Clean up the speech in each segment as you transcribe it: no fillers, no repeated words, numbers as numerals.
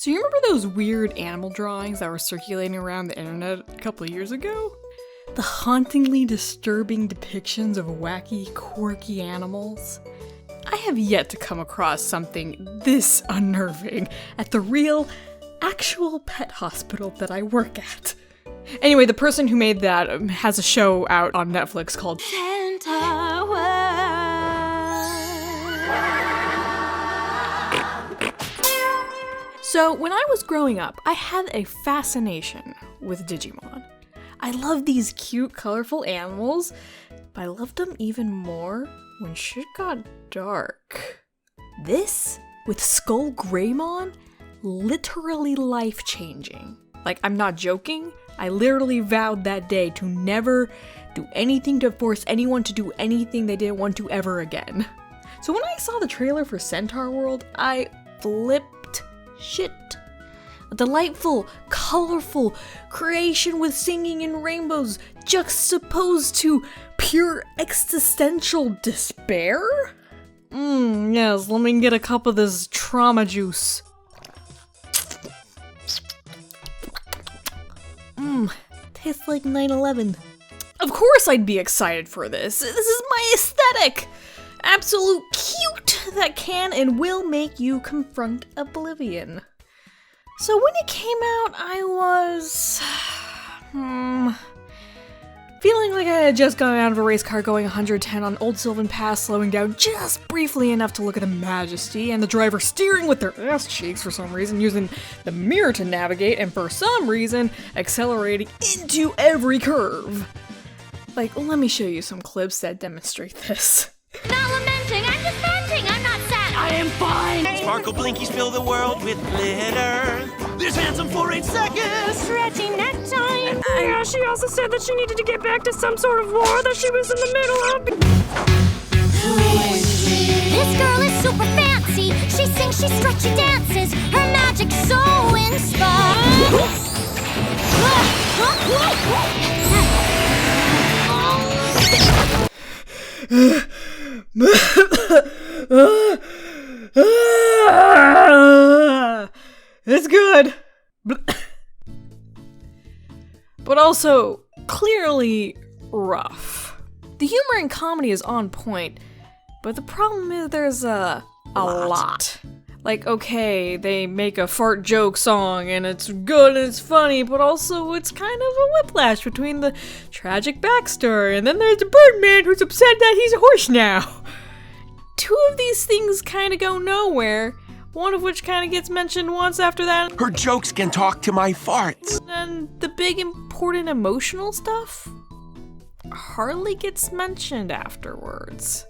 So you remember those weird animal drawings that were circulating around the internet a couple of years ago? The hauntingly disturbing depictions of wacky, quirky animals? I have yet to come across something this unnerving at the real, actual pet hospital that I work at. Anyway, the person who made that has a show out on Netflix called Centaurworld. So when I was growing up, I had a fascination with Digimon. I loved these cute, colorful animals, but I loved them even more when shit got dark. This, with Skull Greymon, literally life-changing. Like, I'm not joking, I literally vowed that day to never do anything to force anyone to do anything they didn't want to ever again. So when I saw the trailer for Centaurworld, I flipped shit. A delightful, colorful creation with singing and rainbows juxtaposed to pure existential despair? Yes, let me get a cup of this trauma juice. Tastes like 9/11. Of course I'd be excited for this. This is my aesthetic! Absolute cute that can and will make you confront oblivion. So when it came out, I was feeling like I had just gotten out of a race car going 110 on Old Sylvan Pass, slowing down just briefly enough to look at the majesty, and the driver steering with their ass cheeks for some reason, using the mirror to navigate, and for some reason, accelerating into every curve. Like, let me show you some clips that demonstrate this. Not lamenting, I'm just venting, I'm not sad. I am fine. Sparkle blinkies fill the world with glitter. This handsome for 8 seconds. Stretchy necktie. Yeah, she also said that she needed to get back to some sort of war that she was in the middle of. This girl is super fancy. She sings, she stretchy dances. Her magic's so inspiring. It's good. But also, clearly rough. The humor and comedy is on point, but the problem is there's a lot. Like, okay, they make a fart joke song and it's good and it's funny, but also it's kind of a whiplash between the tragic backstory, and then there's the Birdman who's upset that he's a horse now. Two of these things kind of go nowhere, one of which kind of gets mentioned once after that. Her jokes can talk to my farts. And the big important emotional stuff hardly gets mentioned afterwards.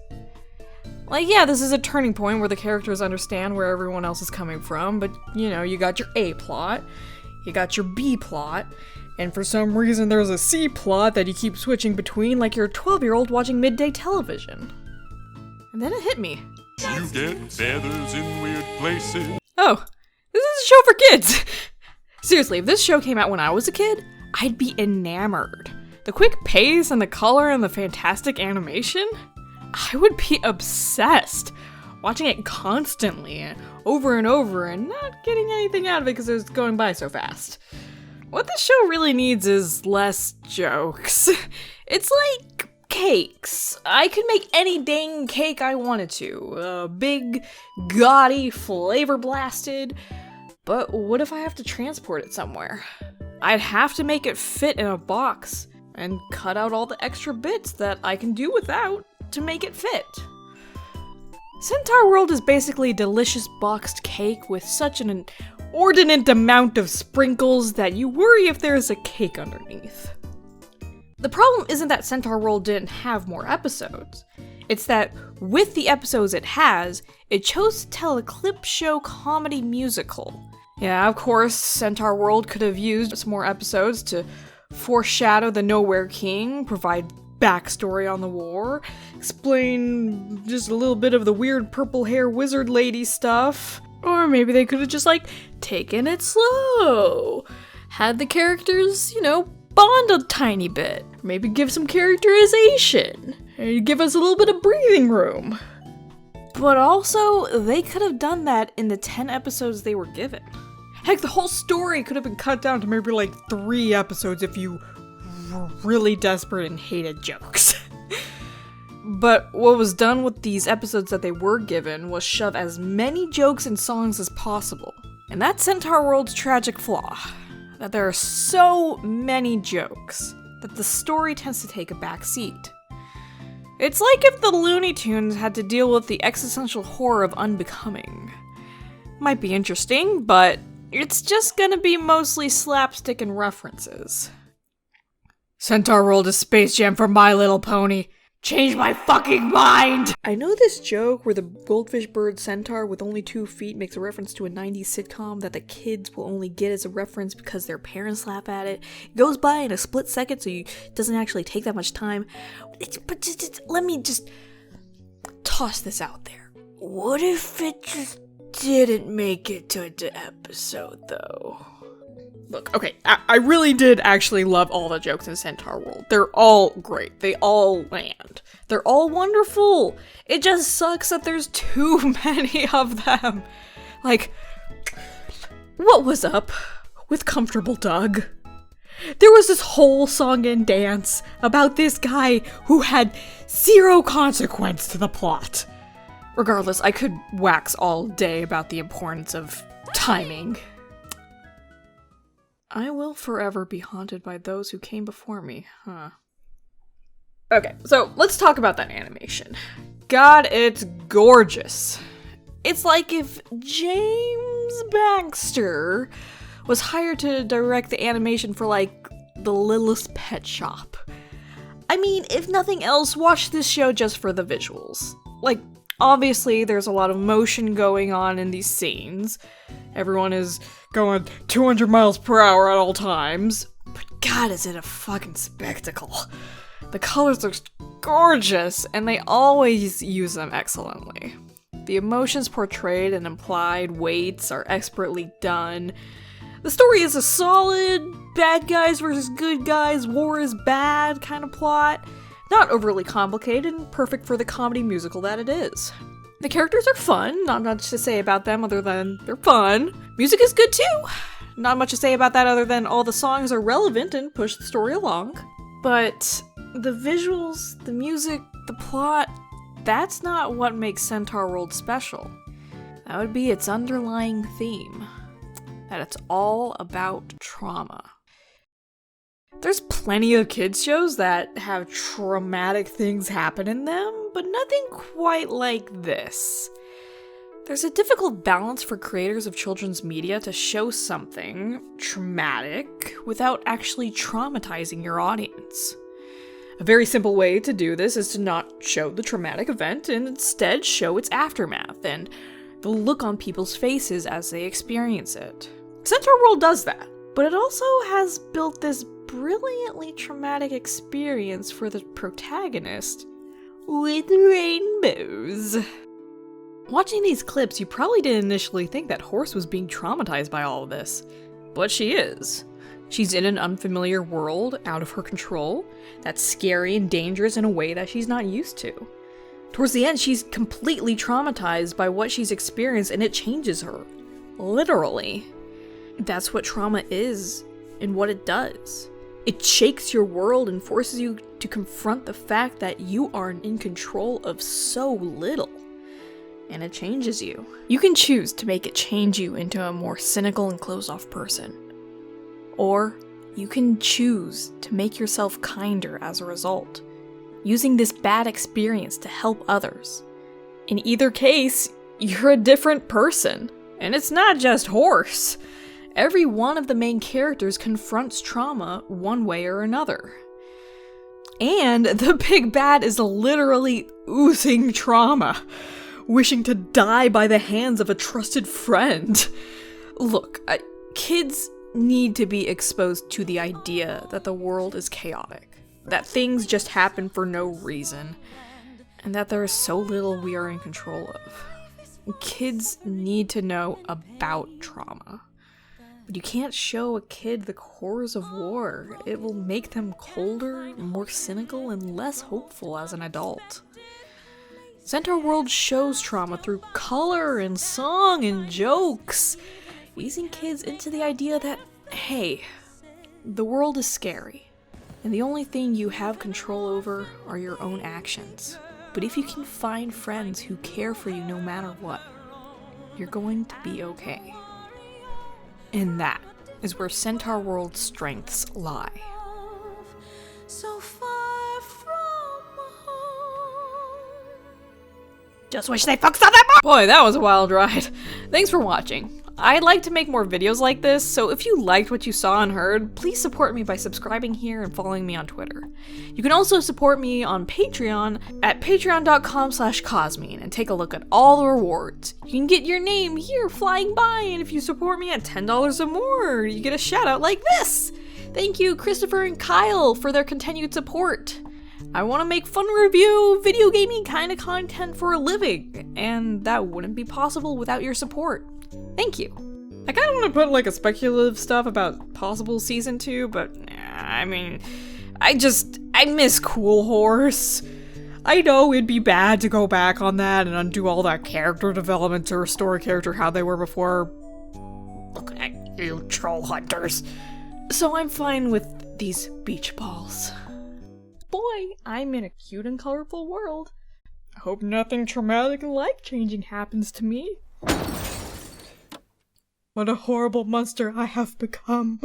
Like, yeah, this is a turning point where the characters understand where everyone else is coming from, but, you know, you got your A plot, you got your B plot, and for some reason there's a C plot that you keep switching between like you're a 12-year-old watching midday television. And then it hit me. You get feathers in weird places. Oh, this is a show for kids! Seriously, if this show came out when I was a kid, I'd be enamored. The quick pace and the color and the fantastic animation? I would be obsessed, watching it constantly, over and over, and not getting anything out of it because it was going by so fast. What this show really needs is less jokes. It's like cakes. I could make any dang cake I wanted to. Big, gaudy, flavor blasted. But what if I have to transport it somewhere? I'd have to make it fit in a box and cut out all the extra bits that I can do without to make it fit. Centaurworld is basically a delicious boxed cake with such an inordinate amount of sprinkles that you worry if there's a cake underneath. The problem isn't that Centaurworld didn't have more episodes. It's that with the episodes it has, it chose to tell a clip show comedy musical. Yeah, of course, Centaurworld could have used some more episodes to foreshadow the Nowhere King, provide backstory on the war, explain just a little bit of the weird purple hair wizard lady stuff. Or maybe they could have just, like, taken it slow. Had the characters, bond a tiny bit. Maybe give some characterization. And give us a little bit of breathing room. But also, they could have done that in the 10 episodes they were given. Heck, the whole story could have been cut down to maybe like 3 episodes if you were really desperate and hated jokes. But what was done with these episodes that they were given was shove as many jokes and songs as possible. And that's Centaurworld's tragic flaw, that there are so many jokes that the story tends to take a back seat. It's like if the Looney Tunes had to deal with the existential horror of unbecoming. Might be interesting, but it's just gonna be mostly slapstick and references. Centaurworld is Space Jam for My Little Pony. Change my fucking mind! I know this joke where the goldfish bird centaur with only 2 feet makes a reference to a 90s sitcom that the kids will only get as a reference because their parents laugh at it. It goes by in a split second, so it doesn't actually take that much time. Let me just toss this out there. What if it just didn't make it to the episode, though? Look, okay, I really did actually love all the jokes in Centaurworld. They're all great. They all land. They're all wonderful. It just sucks that there's too many of them. Like, what was up with Comfortable Doug? There was this whole song and dance about this guy who had 0 consequence to the plot. Regardless, I could wax all day about the importance of timing. I will forever be haunted by those who came before me, huh? Okay, so let's talk about that animation. God, it's gorgeous. It's like if James Baxter was hired to direct the animation for, like, The Littlest Pet Shop. I mean, if nothing else, watch this show just for the visuals. Like, obviously, there's a lot of motion going on in these scenes. Everyone is going 200 miles per hour at all times. But God, is it a fucking spectacle. The colors are gorgeous, and they always use them excellently. The emotions portrayed and implied weights are expertly done. The story is a solid bad guys versus good guys, war is bad kind of plot. Not overly complicated and perfect for the comedy musical that it is. The characters are fun, not much to say about them other than they're fun. Music is good too. Not much to say about that other than all the songs are relevant and push the story along. But the visuals, the music, the plot, that's not what makes Centaurworld special. That would be its underlying theme. That it's all about trauma. There's plenty of kids shows that have traumatic things happen in them, but nothing quite like this. There's a difficult balance for creators of children's media to show something traumatic without actually traumatizing your audience. A very simple way to do this is to not show the traumatic event and instead show its aftermath and the look on people's faces as they experience it. Centaurworld does that, but it also has built this brilliantly traumatic experience for the protagonist with rainbows. Watching these clips, you probably didn't initially think that Horse was being traumatized by all of this, but she is. She's in an unfamiliar world, out of her control, that's scary and dangerous in a way that she's not used to. Towards the end, she's completely traumatized by what she's experienced, and it changes her. Literally. That's what trauma is, and what it does. It shakes your world and forces you to confront the fact that you are in control of so little. And it changes you. You can choose to make it change you into a more cynical and closed-off person. Or you can choose to make yourself kinder as a result, using this bad experience to help others. In either case, you're a different person. And it's not just Horse. Every one of the main characters confronts trauma one way or another. And the big bad is literally oozing trauma, wishing to die by the hands of a trusted friend. Look, kids need to be exposed to the idea that the world is chaotic, that things just happen for no reason, and that there is so little we are in control of. Kids need to know about trauma. But you can't show a kid the horrors of war. It will make them colder, more cynical, and less hopeful as an adult. Centaurworld shows trauma through color and song and jokes. easing kids into the idea that, hey, the world is scary, and the only thing you have control over are your own actions. But if you can find friends who care for you no matter what, you're going to be okay. And that is where Centaurworld's strengths lie. So far from home. Just wish they focused on that more! Boy, that was a wild ride. Thanks for watching. I'd like to make more videos like this, so if you liked what you saw and heard, please support me by subscribing here and following me on Twitter. You can also support me on Patreon at patreon.com/Cosmine and take a look at all the rewards. You can get your name here flying by, and if you support me at $10 or more, you get a shout out like this! Thank you, Christopher and Kyle, for their continued support. I want to make fun review, video gaming kind of content for a living, and that wouldn't be possible without your support. Thank you. I kind of want to put like a speculative stuff about possible season 2, but I mean, I miss Cool Horse. I know it'd be bad to go back on that and undo all that character development to restore a character how they were before. Look at you, troll hunters. So I'm fine with these beach balls. Boy, I'm in a cute and colorful world. I hope nothing traumatic and life-changing happens to me. What a horrible monster I have become.